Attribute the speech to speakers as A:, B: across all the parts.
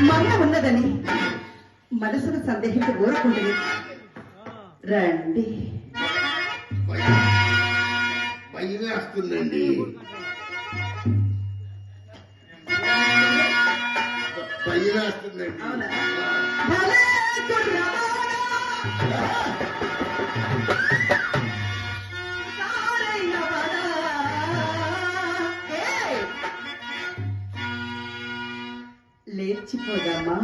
A: మరణ ఉన్నదని మనసును సందేహించి ఊరకుంటుంది. రండి.
B: భయమే వస్తుందండి. భయమే వస్తుందండి.
A: లేచిపోదామా?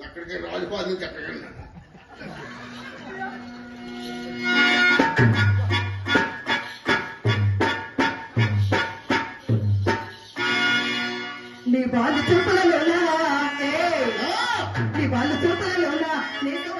B: ఎక్కడికి రాజుపాదు ఎక్కడికన్నా
A: నీ వాళ్ళు చూపులలోనా, నీ వాళ్ళు చూపులలోనా నీతో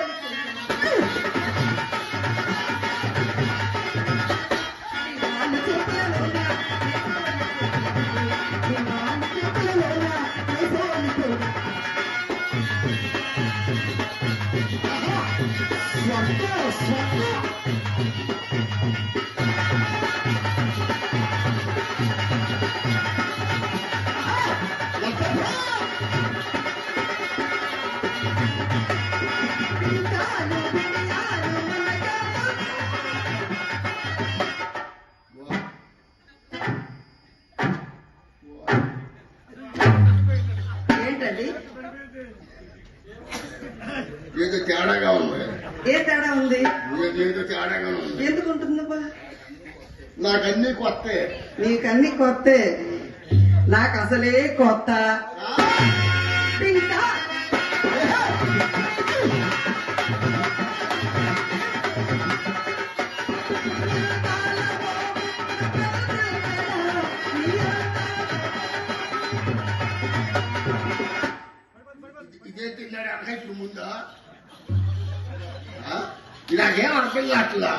A: ఏంటండి?
B: ఏదో తేడాగా ఉంది.
A: ఏ తేడా ఉంది?
B: ఏదో తేడాగా ఉంది.
A: ఎందుకు ఉంటుందబ్బా?
B: నాకన్నీ కొత్త.
A: నీకన్నీ కొత్తే, నాకు అసలే కొత్త. ఇంకా
B: ఇదే తిన్నాడు అనక ఇప్పుడు ముందా నాకేం అర్థం కావట్లా.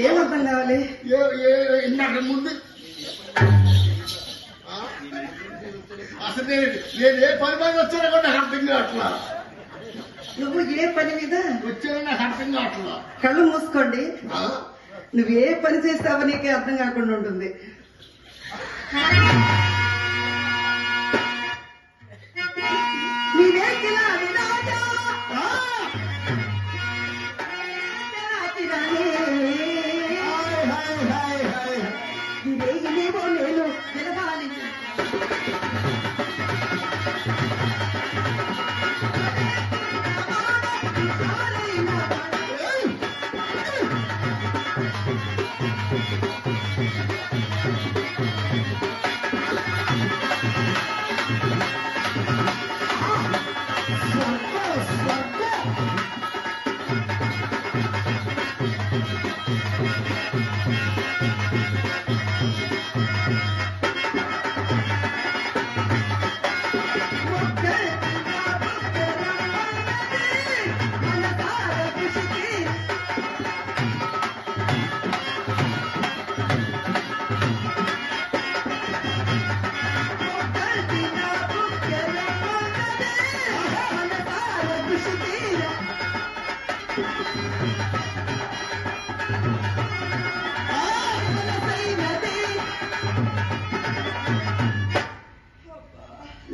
A: ఏమర్థం కావాలి?
B: ఇందాక ముందు అసలు నేను ఏ పని మీద వచ్చానో కూడా నాకు అర్థం కావట్లా.
A: నువ్వు ఏ పని మీద
B: వచ్చానో నాకు అర్థం కావట్లా.
A: కళ్ళు మూసుకోండి. నువ్వు ఏ పని చేస్తావో నీకే అర్థం కాకుండా ఉంటుంది.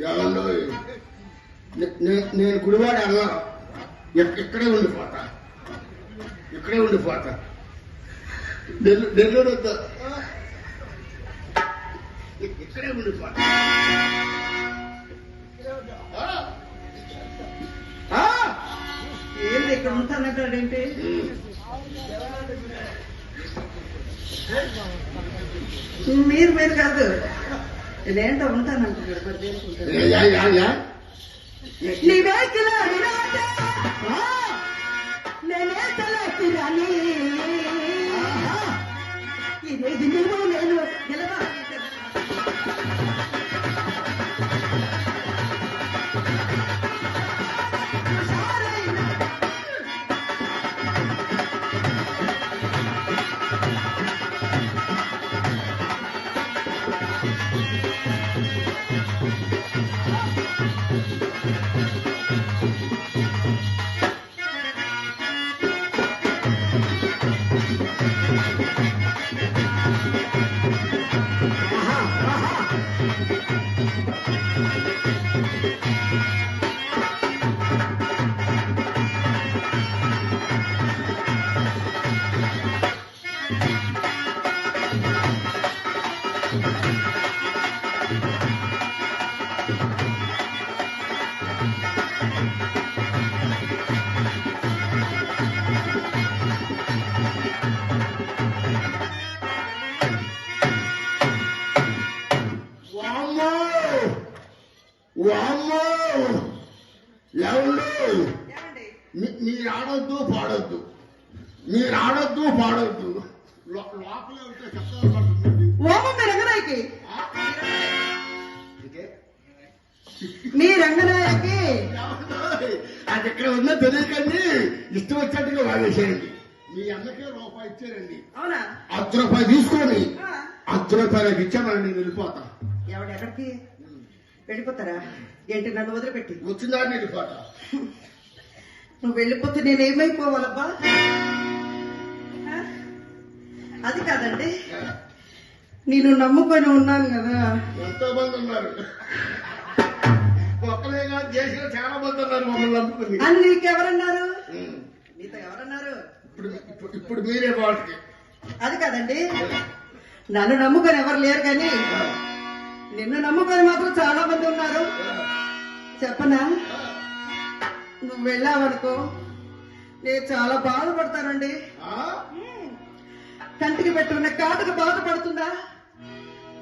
A: నేను నిలవాలి.
B: నేను గుడివాడ అన్నా ఇక్కడే ఉండిపోతా. నెల్లూరు వద్దా ఇక్కడే ఉండిపోతా.
A: ఏంటి ఇక్కడ ఉంటానంటాడేంటి? మీరు కాదు, ఇదేంటో ఉంటానంటున్నాడు. మరి దేనికి నీవే కిలాడి రాజా, నేనే తలకి రాని, ఇదేది నువ్వు నేను గెలవాలి.
B: వామ్మో వామ్మో ఎవరు
A: ఏమండి
B: మీరు ఆడొద్దు పాడొద్దు మీరు ఆడొద్దు పాడొద్దు లోపలే ఉంటే శబ్దాలు పడుతుందండి
A: ఓమం మీ రంగనాయకి మీ రంగనాయకి
B: అది ఎక్కడ ఉందో తెలియకండి ఇష్టం వచ్చినట్టుగా వాడేసేయండి మీ అన్నకే రూపాయి ఇచ్చారండి
A: అవునా
B: ₹10 తీసుకొని
A: ఆ.
B: ₹10 నాకు ఇచ్చామని నేను వెళ్ళిపోతా
A: ఎవడు ఎక్కడికి వెళ్ళిపోతారా ఏంటి నన్ను వదిలిపెట్టి
B: వచ్చిందా వెళ్ళిపోతా
A: నువ్వు వెళ్ళిపోతే నేనేమైపోవాలబ్బా ఆ? అది కాదండి నేను నమ్ముకొని ఉన్నాను కదా
B: ఎంతో మంది ఉన్నారు ఒక్కలే కాదు దేశంలో చాలా మంది ఉన్నారు మమ్మల్ని నమ్ముకుని
A: అని నీకెవరన్నారు నీతో ఎవరన్నారు
B: ఇప్పుడు మీరే వాటికి
A: అది కాదండి నన్ను నమ్ముకొని ఎవరు లేరు కానీ నిన్ను నమ్ముకొని మాత్రం చాలా మంది ఉన్నారు చెప్పనా నువ్వు వెళ్ళావనుకో నేను చాలా బాధపడతానండి కంటికి పెట్టుకున్న కాటుకు బాధపడుతుందా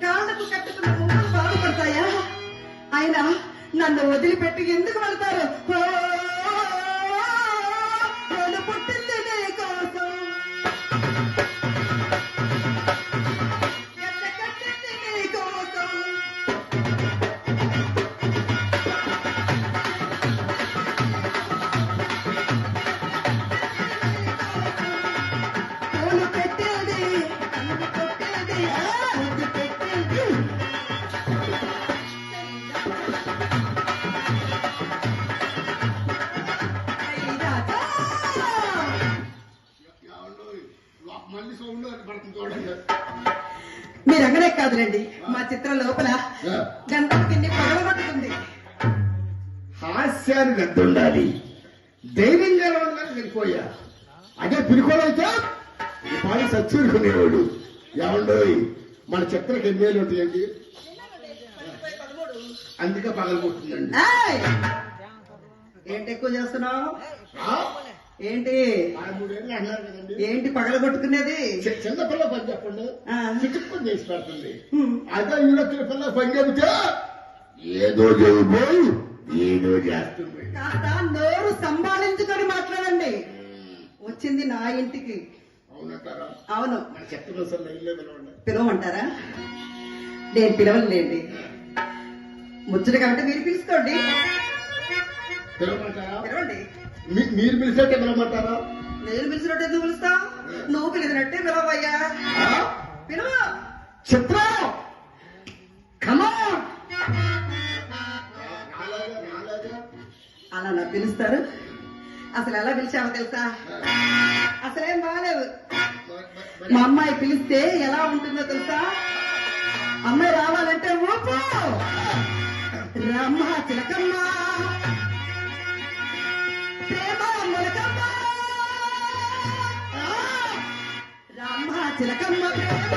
A: కాళ్ళకు కట్టుకున్న ముక్కలు బాధపడతాయా అయినా నన్ను వదిలిపెట్టి ఎందుకు వెళ్తారు నేను పుట్టింది నీ కోసం ఎంత కట్టింది నీ కోసం పూలు పెట్టేది కన్ను కొట్టేది ముద్దు పెట్టేది
B: మళ్ళీ సౌండ్ పడుతుంది చూడండి
A: మీరు అంగనే కాదులేండి మా చిత్రం లోపల గంటల కింది పగలగొట్టుకుంది
B: హాస్యాన్ని గద్దుండాలి ధైర్యంగా ఉండాలని వెళ్ళిపోయా అదే పిరుకోలైతే ఈ పాడి సచ్చూరుకునేవాడు ఏమండోయ్ మన చిత్రకి ఎన్ని వేలు ఉంటాయండి అందుకే పగలగొట్టిందండి
A: ఏయ్! ఏంటి ఎక్కువ చేస్తున్నావు ఏంటి
B: 3 అన్నారు కదండి
A: ఏంటి పగలగొట్టుకునేది
B: చిన్నపిల్ల పని చెప్పండి
A: ఆ.
B: చిక్కుని చేసి పెడుతుంది
A: హ్మ్.
B: అదే ఈడొచ్చిన పిల్ల పని చెబితే ఏదో చేయబోయి ఏదో చేస్తుంది
A: కాస్త నోరు సంభాళించుకొని మాట్లాడండి వచ్చింది నా ఇంటికి
B: అవునంటారా
A: అవును
B: మన చెత్త అసలు ఇల్లే పిలవండి
A: పిలవమంటారా నేను పిలవలేండి ముచ్చట కాబట్టి మీరు పిలుచుకోండి
B: పిలవమంటారా
A: పిలవండి
B: మీరు పిలిచేట్టే పిలవమంటారా
A: నేను పిలిచినట్టు ఎందుకు పిలుస్తావు నువ్వు పిలిచినట్టే పిలవయ్యా పిలువ
B: చిత్రం కమా
A: అలా నా పిలుస్తారు అసలు ఎలా పిలిచావో తెలుసా అసలేం బాగాలేవు మా అమ్మాయి పిలిస్తే ఎలా ఉంటుందో తెలుసా అమ్మాయి రావాలంటే ఊపు రమ్మ చిలకమ్మ ప్రేమ మొలకమ్మ రమ్మ చిలకమ్మ ప్రేమ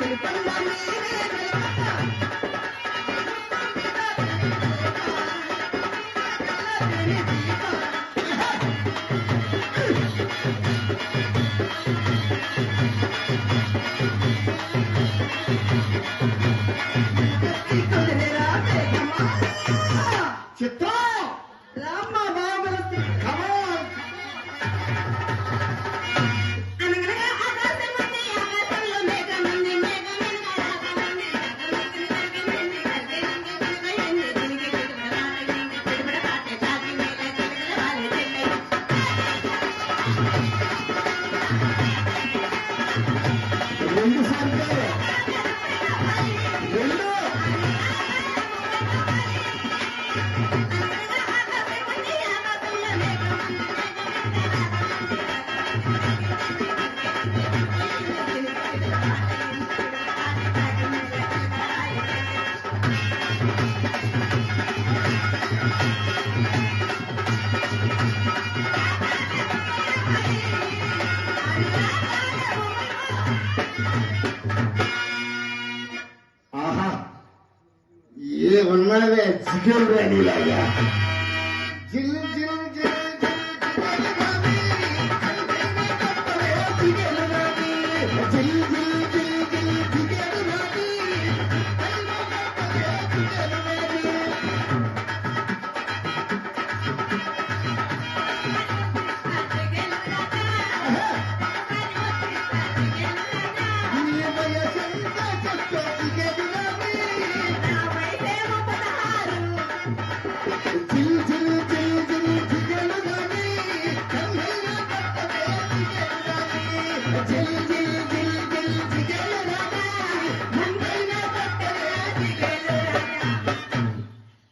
A: తెలుపమ్మ మీరే
B: చిత్రం
A: రామ్మ బాబుల
B: కమా
C: అనగనగా ఆకాశమంది ఆకాశంలో మేఘమంది మేఘమంది
B: రెండు సార్లు రెండు ఏ ఉన్నావే చికెన్ రాణిలాగా జిల్ జిల్ జిల్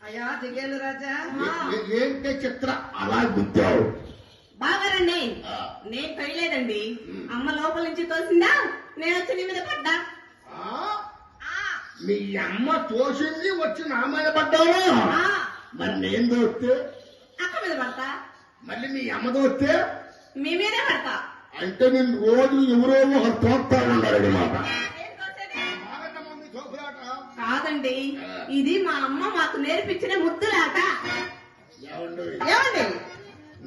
A: అయ్యా జిగేలు రాజా
B: ఏంటే చిత్ర అలా గుద్దావు
C: బాగారండి నేను తొయలేదండి అమ్మ లోపల నుంచి తోసిందా నేను వచ్చి నీ మీద పడ్డా
B: మీ అమ్మ తోసింది వచ్చి నా మీద పడ్డాను
C: ఆ,
B: మరి నేను దోస్తే
C: అక్క మీద పడతా
B: మళ్ళీ మీ అమ్మ దోస్తే
C: మీ మీదే పడతా
B: అంటే నేను రోజు ఎవరో ఒకరు తోస్తా ఉన్నారండి మాట
C: ఏం తోసేది? కాదండి ఇది మా అమ్మ మాకు నేర్పించిన ముద్దులాట
A: ఏమండి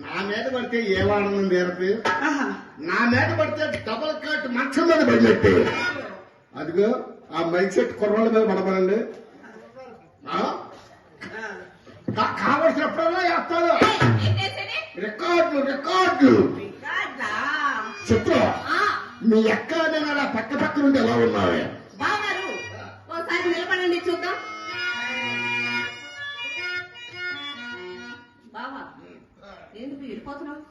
B: నా మీద పడితే ఏమానందం తీరదు
A: ఆహా.
B: నా మీద పడితే డబల్ కట్ మంచం మీద పడినట్టు అదిగో ఆ మైక్ సెట్ కుర్రాళ్ళ మీద పడమనండి కావలసినప్పుడల్లా వేస్తాను
C: ఏం చేసేది?
B: రికార్డులు రికార్డులు
C: రికార్డులా?
B: చిత్రం
C: ఆ,
B: మీ అక్క నేను అలా పక్క పక్క నుండి ఎలా ఉన్నావే
C: బాగారు ఓసారి నిలబడండి చూద్దాం బావా ఎందుకు వెళ్ళిపోతున్నావు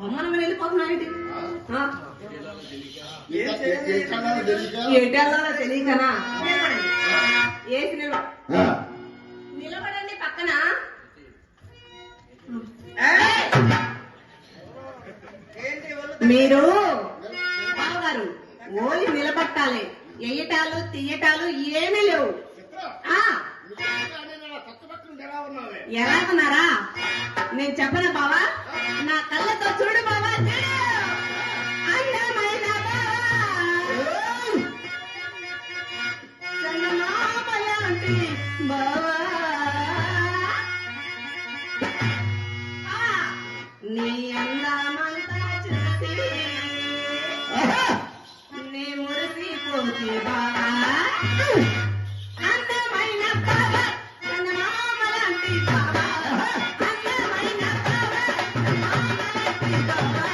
C: అమ్మనమ్మ వెళ్ళిపోతున్నావు ఏంటి ఎటెళ్ళాలో తెలియకనా నిలబడండి ఏసి నిలబడండి పక్కన మీరు బావగారు ఓలి నిలబట్టాలి ఎయ్యటాలు తీయటాలు ఏమీ లేవు ఆ
B: పక్క పక్క నుండి ఎలా ఉన్నావే
C: ఎలాగున్నారా నేను చెప్పనా బావా నా కళ్ళతో చూడు బావా చూడు అందమైన బావా చందమామలాంటి బావా ఆ, నీ అందమంతా చూసి నీ మురిసిపోతే బావా అందమైన బావా చందమామలాంటి బావా అందమైన బావా చందమామలాంటి బావా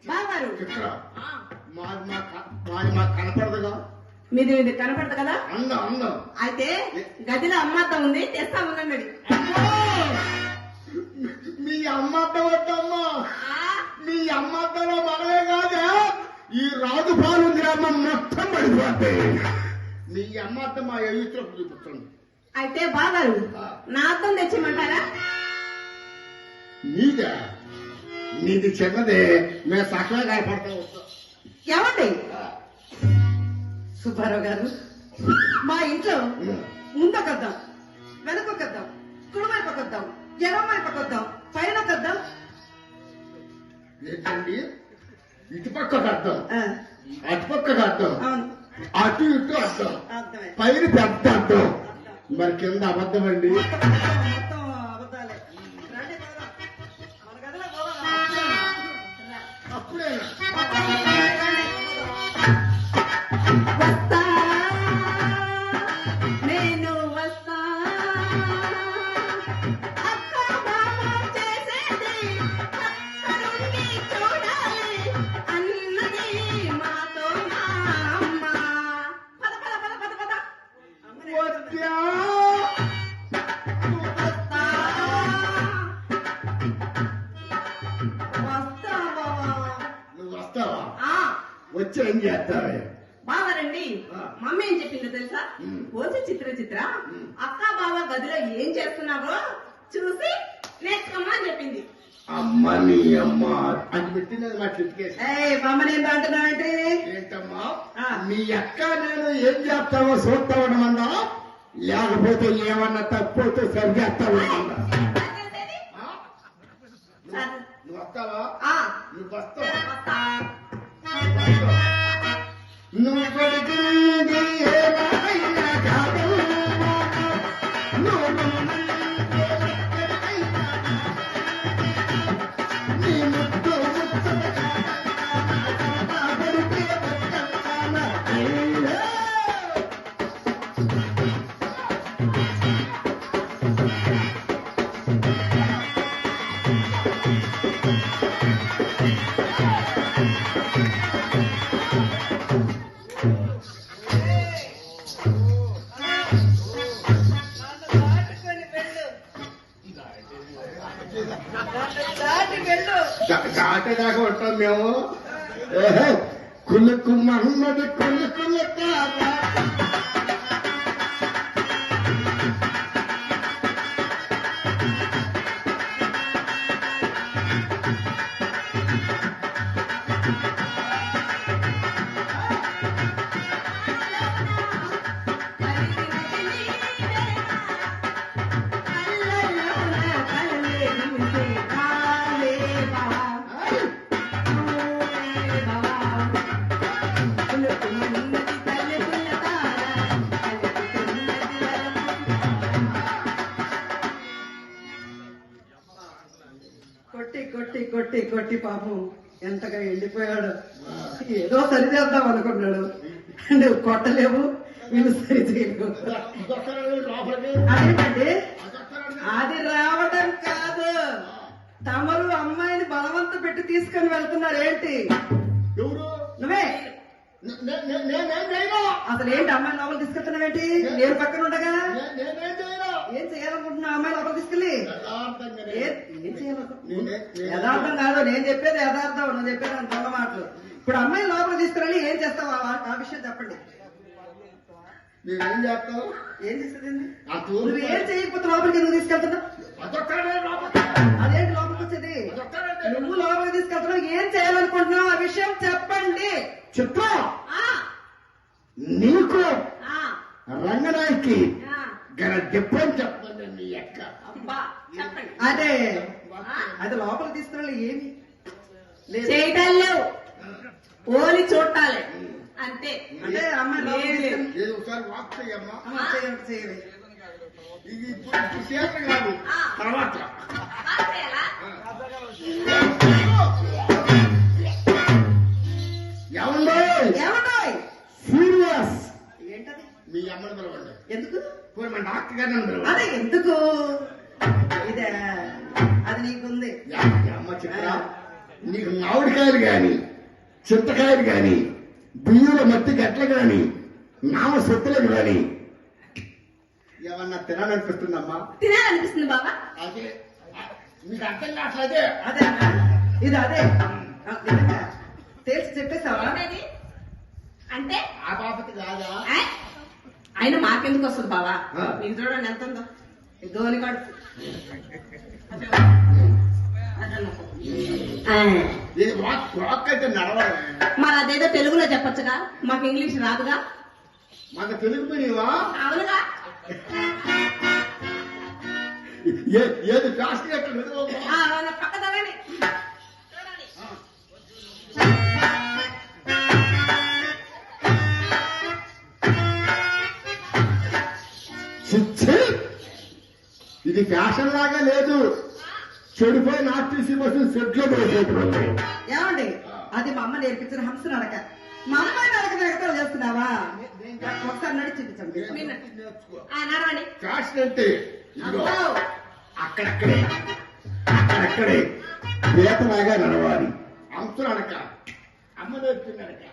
C: బావగారు
B: చిత్ర మాది మాకు కనపడదుగా
C: మీది మీది కనపడదు కదా
B: అందం అందం
C: అయితే గదిలో అమ్మాత ఉంది తెస్తా ఉందండి
B: మీ అమ్మద్ద వద్దమ్మా మీ అమ్మద్దలో మనమే కాదా ఈ రాజుపాలు గ్రామం మొత్తం పడిపోతాయి మీ అమ్మద్ద మా ఎదురు చూపిస్తుంది
C: అయితే బావగారు నా అర్థం తెచ్చిమంటారా
B: నీదా నీది చిన్నదే మేము సకలే కనపడతా వస్తాం
A: ఏమండి సుబ్బారావు గారు మా ఇంట్లో ముందొకద్దాం వెనకొకద్దాం కుడివైపుకొద్దాం ఎడమవైపుకొద్దాం పైన కొద్దాం
B: ఏంటండి ఇటుపక్కకు అర్థం,
A: ఆ,
B: అటుపక్కకు అర్థం,
A: అవును
B: అటు ఇటు అర్థం,
A: అర్థమే
B: పైన పెద్ద అర్థం, మరి కింద అబద్ధం అండి.
A: మొత్తం అబద్ధాలే. రండి పోదాం. మన గదిలో పోదాం.
B: అప్పుడే
C: వస్తా నేను వస్తా అక్క బావ చేసేది అక్కడుండి చూడాలి అన్నది మాతో మా అమ్మ. పద పద పద పద పద.
B: వద్దా?
C: వస్తా వస్తా బావా.
B: నువ్వు వస్తావా?
C: ఆ,
B: వచ్చి ఏం చేస్తావే?
C: బావరండి.
B: ఆ.
C: మమ్మీ ఏం చెప్పిందో తెలుసా?
B: ఉమ్.
C: ఓసి చిత్ర అక్క బావ గదిలో ఏం చేస్తున్నావో చూసి నేర్చుకోమా అని చెప్పింది.
B: అమ్మ నీ అమ్మ అది పెట్టినది మా కిటికేసి.
A: ఏయ్ మమ్మల్ని ఏం అంటున్నావంటే
B: ఏంటమ్మా
A: ఆ.
B: మీ అక్క నేను ఏం చేస్తావో చూస్తావనమన్నా, లేకపోతే ఏమన్నా తప్పితే సరి చేస్తావనమన్నా?
C: చేసేది?
B: ఆ?
C: సరే.
B: నువ్వు వస్తావా?
C: ఆ,
B: నువ్వు వస్తావా?
C: వస్తా.
B: నువ్వు కొడుకుని ఏమైనా కాదు, నువ్వు నీ ముద్దు ముచ్చటగా నా కొడుకే బతుకమ్మ. దాటేదాకా ఉంటాం మేము. కులుకు మహమ్మద్ కులుకుల తారా.
A: కొట్టి కొట్టి కొట్టి కొట్టి పాపం ఎంతగా ఎండిపోయాడు. ఏదో సరి చేద్దాం అనుకున్నాడు. నువ్వు కొట్టలేవు, వీళ్ళు సరి చేయలేవు.
B: లోపలికి
A: అదేంటండి అది రావడం కాదు, తమరు అమ్మాయిని బలవంత పెట్టి తీసుకొని వెళ్తున్నారు. ఏంటి
B: ఎవరు?
A: నువ్వే
B: నేనేం చేయను.
A: అసలు ఏంటి అమ్మాయి లోపల తీసుకెళ్తున్నావేంటి? నేను పక్కన ఉండగా
B: నేనేం చేయను.
A: ఏం చేయాలనుకుంటున్నావు? అమ్మాయి లోపల తీసుకెళ్ళి
B: యథార్థంగానే.
A: ఏం చేయాలనుకుంటున్నావు?
B: నేనే-
A: యథార్థం కాదు, నేను చెప్పేది యథార్థం, నువ్వు చెప్పేది అంత దొంగ మాటలు. ఇప్పుడు అమ్మాయి లోపల తీసుకురండి, ఏం చేస్తావు ఆ విషయం చెప్పండి.
B: నేనేం చేస్తావు?
A: ఏం చేసేది?
B: నాకు
A: నువ్వు ఏం చేయకపోతే లోపలికి ఎందుకు తీసుకెళ్తున్నావు?
B: అదొక్కడే లోపలికి.
A: అదేంటి లోపలికి వచ్చేది?
B: అదొక్కడే.
A: నువ్వు లోపలికి తీసుకెళ్తున్నావు, ఏం చేయాలనుకుంటున్నావు? ఆ విషయం చెప్పండి.
B: చిత్ర,
C: ఆ,
B: నీకు
C: ఆ,
B: రంగనాయకి
C: ఆ.
B: గల డిఫరెన్స్ చెప్పండి నీ అక్క.
C: అబ్బా చెప్పండి.
A: అదే
C: ఆ,
A: అది లోపలికి తీసుకురాలి ఏమి లేదు.
C: చేయటం లేవు, ఓలి చూడాలి అంతే.
A: అంటే అమ్మాయి లోపలికి
C: లేదు, లేదు.
A: తీసుకెళ్ళి-
B: ఏదో ఒకసారి వాక్ చేయమ్మా.
A: అమ్మ, చేయండి, చేయండి.
B: ఇది ఇప్పుడు చేత కాదు,
C: ఆ.
B: తర్వాత.
C: బాగా చేయాలా?
B: ఏమండో
A: ఏమంటాయ్?
B: సీరియస్.
A: ఏంటది?
B: మీ అమ్మని పిలవండి.
A: ఎందుకు?
B: పోయి మన డాక్టర్ గారిని పిలవండి.
A: అదే ఎందుకు? ఇదే అది నీకుంది.
B: అమ్మ చిత్ర, నీకు మామిడికాయలు గాని, చింతకాయలు గాని, బియ్యుల మట్టి గట్ల గాని, నామ సొత్తులకు గాని ఏమన్నా తినాలనిపిస్తుందమ్మా?
C: తినాలనిపిస్తుంది బాబా.
B: అదే మీకు అర్థం కావట్లేదే.
A: అదే ఇది అదే నిజంగా తేల్చి చెప్పేసావా?
C: ఏంటది? అంటే
B: ఆ బాపతి కాదా?
C: ఆ? ఆయన మాకెందుకు వస్తుంది బావా?
B: ఆ.
C: మీకు చూడండి ఎంత ఉందో.
A: ధోని కాడు.
B: ఇది వాక్ అయితే నడవాలి.
C: మరి అదేదో తెలుగులో చెప్పొచ్చుగా, మాకు ఇంగ్లీష్ రాదుగా.
B: మన తెలుగు మీడియమా?
C: అవునుగా.
B: ఏది ఫ్యాషన్ ఎక్కడ
C: పక్కదగానే చూడాలి.
B: ఇది ఫ్యాషన్ లాగా లేదు, చెడిపోయిన ఆర్టీసీ బస్సు సెట్లో పడిపోతుంది.
A: ఏమండి అది మా అమ్మ నేర్పించిన హంస నడక. మా అమ్మాయి నడక నడకలు చేస్తున్నావా? ఒకసారి నడిచి చూపించండి.
C: నడవండి.
B: ఫ్యాషన్ అంటే ఇదిగో అక్కడక్కడే అక్కడక్కడే పీతలాగా నడవాలి. హంస నడక అమ్మ నేర్పిన నడక.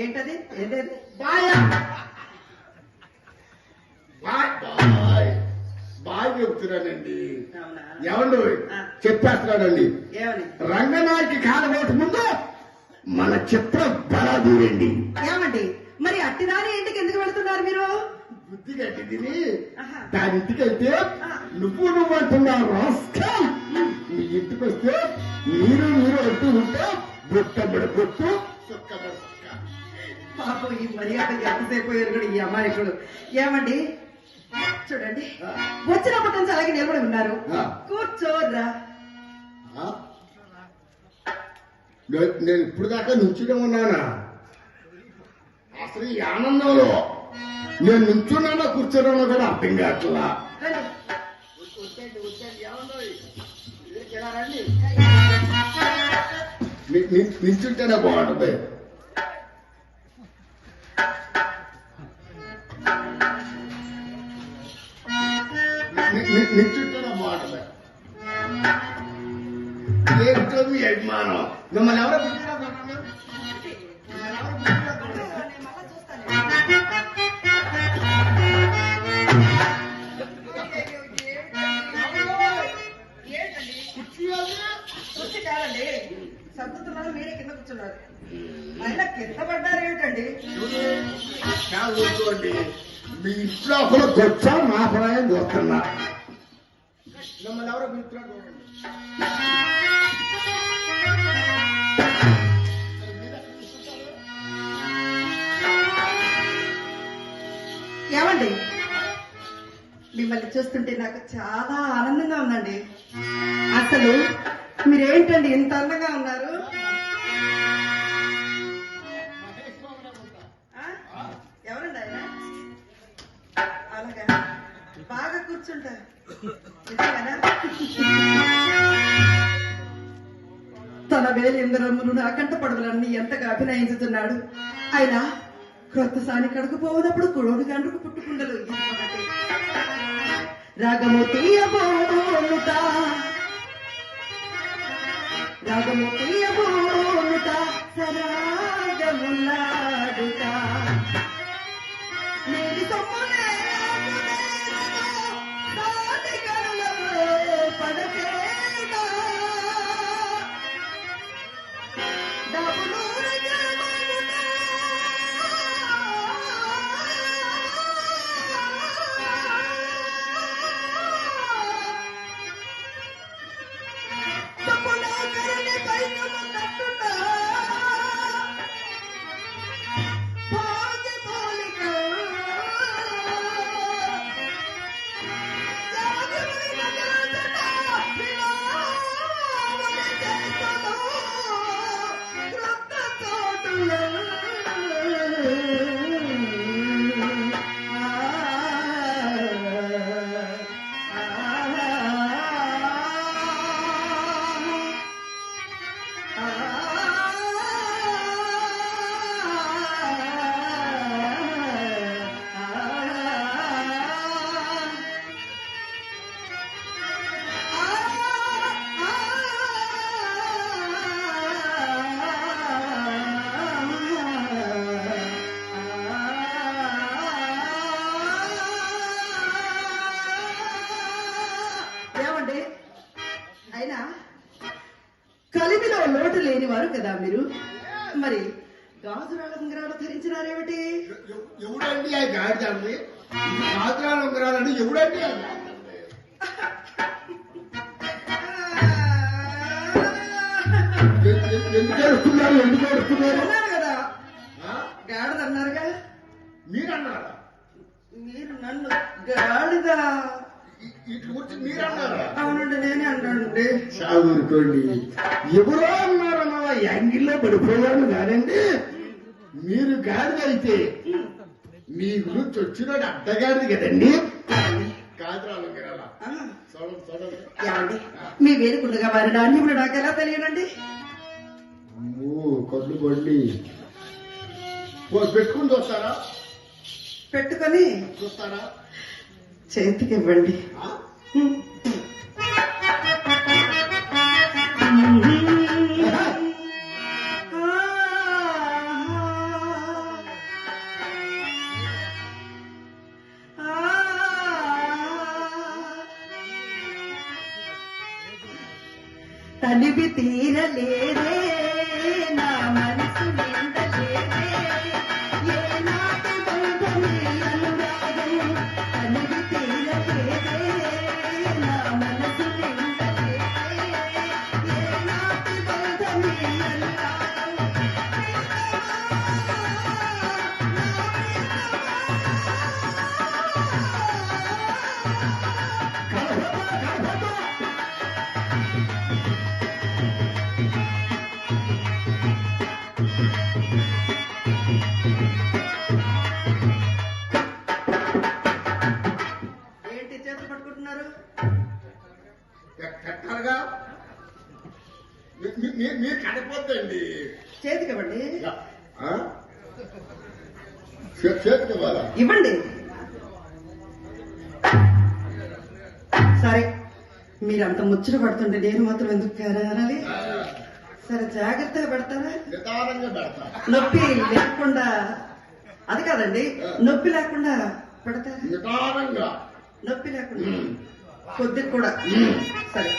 A: ఏంటది? ఏంటది?
B: బాయ్ చెప్తున్నానండి.
A: అవునా?
B: ఏమండు చెప్పేస్తున్నాడండి.
A: ఏమని?
B: రంగనాయకి కాలబోటు ముందు మన చిత్రం బలా దూరండి.
A: ఏమండి మరి అట్టిదాని ఇంటికి ఎందుకు వెళుతున్నారు మీరు?
B: బుద్ధి గట్టి తిని
A: ఆహా.
B: దాని ఇంటికి వెళ్తే నువ్వు అంటున్నావు రాస్కల్. మీ ఇంటికి వస్తే మీరు అంటూ ఉంటే బుట్టబడి బుట్టు సుక్కబడి సుక్క.
A: పాపం ఈ మర్యాద ఎంతసేపు ఎరుగుడు ఈ అమాయకుడు. ఏమండి చూడండి, వచ్చినప్పటి నుంచి అలాగే నిలబడి ఉన్నారు. కూర్చోర్రా.
B: నేను ఇప్పుడు దాకా నుంచునే ఉన్నానా? అసలు ఈ ఆనందంలో నేను నుంచున్నానో కూర్చున్నానో కూడా అర్థం కావట్లా. నించుంటేనే బాగుంటుంది. నించుంటేనే బాగుంటుంది. ఏంటో మీ అభిమానం. మిమ్మల్ని ఎవరో
A: సర్దుతున్నారు, మీరే కింద కూర్చున్నారు. అయినా కింద పడ్డారు ఏమిటండి?
B: కూర్చోండి. మీ ఇంట్లో ఒకరు కూర్చో మా ప్రాయం చూస్తున్నా. మిమ్మల్ని ఎవరో పిలుస్తున్నా చూడండి.
A: ఏమండి మిమ్మల్ని చూస్తుంటే నాకు చాలా ఆనందంగా ఉందండి. అసలు మీరేంటండి ఇంత అందంగా ఉన్నారు? ఎవరండి ఆయన? అలాగా బాగా కూర్చుంటారు. తన వేలిందరములు నా కంట పడవలన్నీ ఎంతగా అభినయించుతున్నాడు. ఆయన క్రొత్త సాని కడుకు పోవనప్పుడు కుడోడు కండుకు పుట్టుకుండలు. రాగము తీయబోనుట, రాగము తీయబోనుట, సరాగములాడుట, నీది సొమ్మునే నాటి కళ్ళలో పడకేగా, డబ్బులు లేని వారు కదా మీరు. మరి గాజురాల ఉంగరాలు ధరించినారేమిటి?
B: ఎవడండి ఆ గాడిదాన్ని? గాజురాల ఉంగరాలని ఎవడండి ఆ గాడిదాన్ని? ఎందుకు ఏడుస్తున్నారు? ఎందుకు ఏడుస్తున్నారు?
A: అన్నారు కదా గాడిద అన్నారుగా.
B: మీరన్నారా?
A: మీరు నన్ను గాడిద
B: ఇటు గురించి మీరన్నారా?
A: అవునండి, నేనే అన్నానండి.
B: సాగుకోండి, ఎవరో అన్నారన్న యాంగిల్లో పడిపోయాను కాదండి. మీరు గాడిద అయితే మీ గురించి వచ్చినాడు అడ్డగాడిది కదండి. కాదురాలు
A: ఏమండి మీ వేరుకుండగా వారి నాణ్యములు నాకు ఎలా తెలియనండి?
B: కళ్ళు బండి పెట్టుకుని చూస్తారా?
A: పెట్టుకొని
B: చూస్తారా?
A: చేతికి ఇవ్వండి. తనివి తీరలేదే నా మనసు నిండలేదే ఏ నాటి బంధమే అనురాగం. తనివి తీరలేదే నా మనసు నిండలేదే ఏ నాటి బంధమే అనురాగం. ఏంటి చేతులు పట్టుకుంటున్నారు?
B: పెట్టారుగా మీరు కడిపోద్దండి.
A: చేతికి ఇవ్వండి.
B: చేతికి ఇవ్వాలా?
A: ఇవ్వండి. సరే, మీరంత ముచ్చట పడుతుంటే నేను మాత్రం ఎందుకు అనాలి? సరే, జాగ్రత్తగా పెడతారా?
B: నిదానంగా పెడతా.
A: నొప్పి లేకుండా. అది కాదండి, నొప్పి లేకుండా పెడతారా?
B: నిదానంగా.
A: నొప్పి లేకుండా కొద్దిగా కూడా. సరే,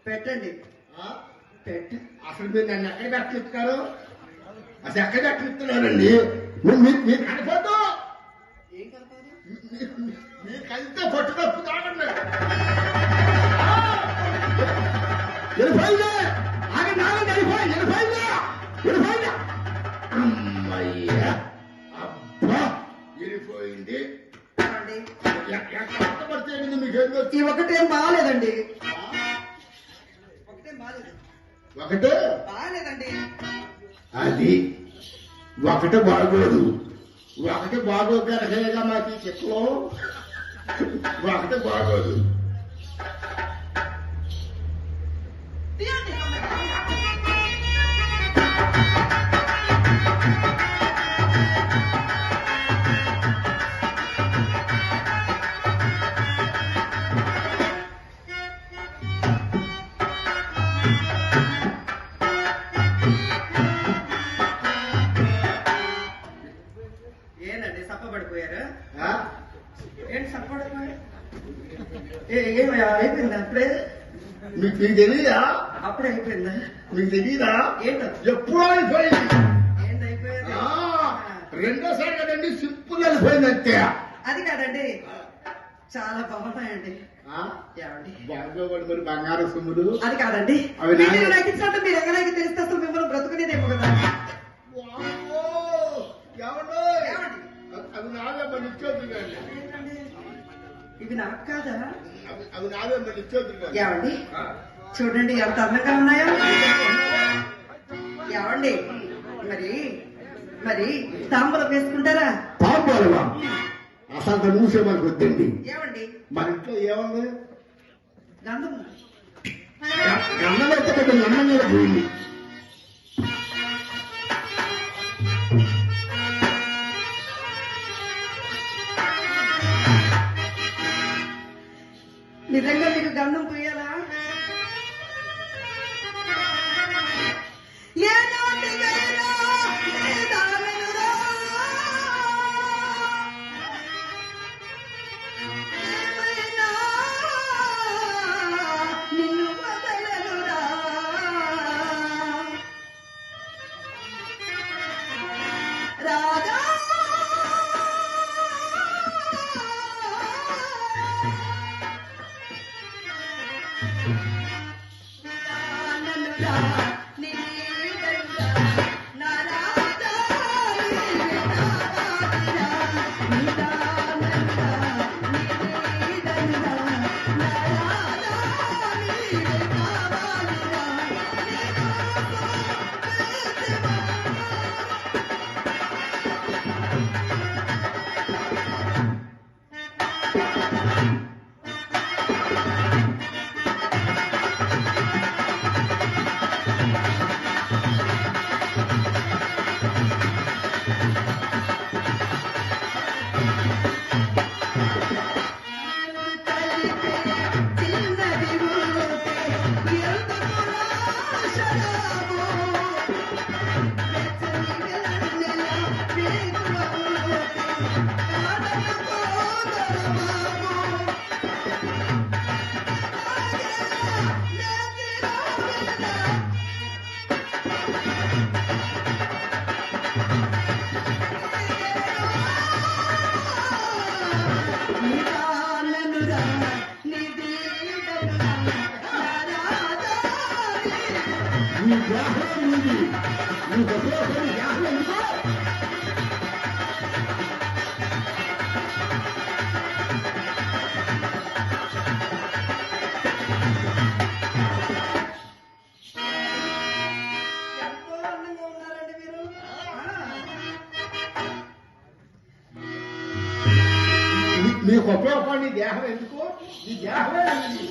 A: పెట్టండి. పెట్టండి.
B: అసలు మీరు నన్ను ఎక్కడ కట్టిస్తున్నారు? అసలు ఎక్కడ కట్టిస్తున్నారండి? మీరు కనిపోతూ
A: ఏం కలపాలి?
B: మీరు కలిస్తే పట్టు తప్పు తాగండి. వెళ్ళిపోయింది. ఆగండి, ఆగండి, వెళ్ళిపోయింది, వెళ్ళిపోయింది, వెళ్ళిపోయింది. అమ్మయ్యా, అబ్బా, వెళ్ళిపోయింది. ఎక్కడ పడితే మీకేం
A: ఈ ఒకటేం బాగాలేదండి. ఒకటేం బాగాలేదు.
B: ఒకటే
A: బాగాలేదండి.
B: అది ఒకటి బాగోదు. ఒకటి బాగోదు కనుక మాకు ఈ చెట్లో ఒకటి బాగోదు.
A: ఏంటండి సప్పబడిపోయారు?
B: ఆ?
A: ఏంటి సప్పబడిపోయారు? అయిపోయిందా అప్పుడే?
B: మీకు తెలియదా?
A: అప్పుడే అయిపోయిందా?
B: మీకు తెలియదా?
A: ఏంటో
B: ఎప్పుడో అయిపోయింది.
A: ఏంటి అయిపోయేది?
B: రెండోసారి కదండి, సింపుల్ వెళ్ళిపోయింది అంతే.
A: అది కాదండి, చాలా బాగున్నాయండి. ఏమండి?
B: బాగోబడి మరి బంగారు సొమ్ములు.
A: అది కాదండి,
B: అవి నాయన-
A: మీరు నాకు ఇచ్చినట్టు మీరు ఎక్కడికి తెలిస్తే అసలు మిమ్మల్ని బ్రతుకునేదేమో కదా.
B: వామ్మో, ఎవడో?
A: ఏమండి?
B: అవి నావే మళ్ళీ ఇచ్చేద్దు కానీ.
A: ఏంటండి? ఇవి నాకు కాదా?
B: అవి నావే మళ్ళీ ఇచ్చేద్దు కానీ.
A: ఏమండి? చూడండి ఎంత అందంగా ఉన్నాయో. ఏమండి మరి మరి తాంబూలం వేసుకుంటారా?
B: తాంబూలమా? అసలు మూసే మనకు వద్దండి.
A: ఏమండి
B: మన ఇంట్లో ఏముంది?
A: గంధం
B: గంధం అయితే కొంచెం గంధం మీద పోయింది.
A: నిజంగా మీకు గంధం పూయాలా? నిన్ను వదలనురా రాధా
B: నీ దేహం ఉంది. నీ ఉపయోగం దేహం ఎందుకో?
A: ఎంతో అందంగా ఉన్నారండి మీరు.
B: నీకు ఉపయోగపడి నీ దేహం ఎందుకో? నీ దేహమే ఉంది.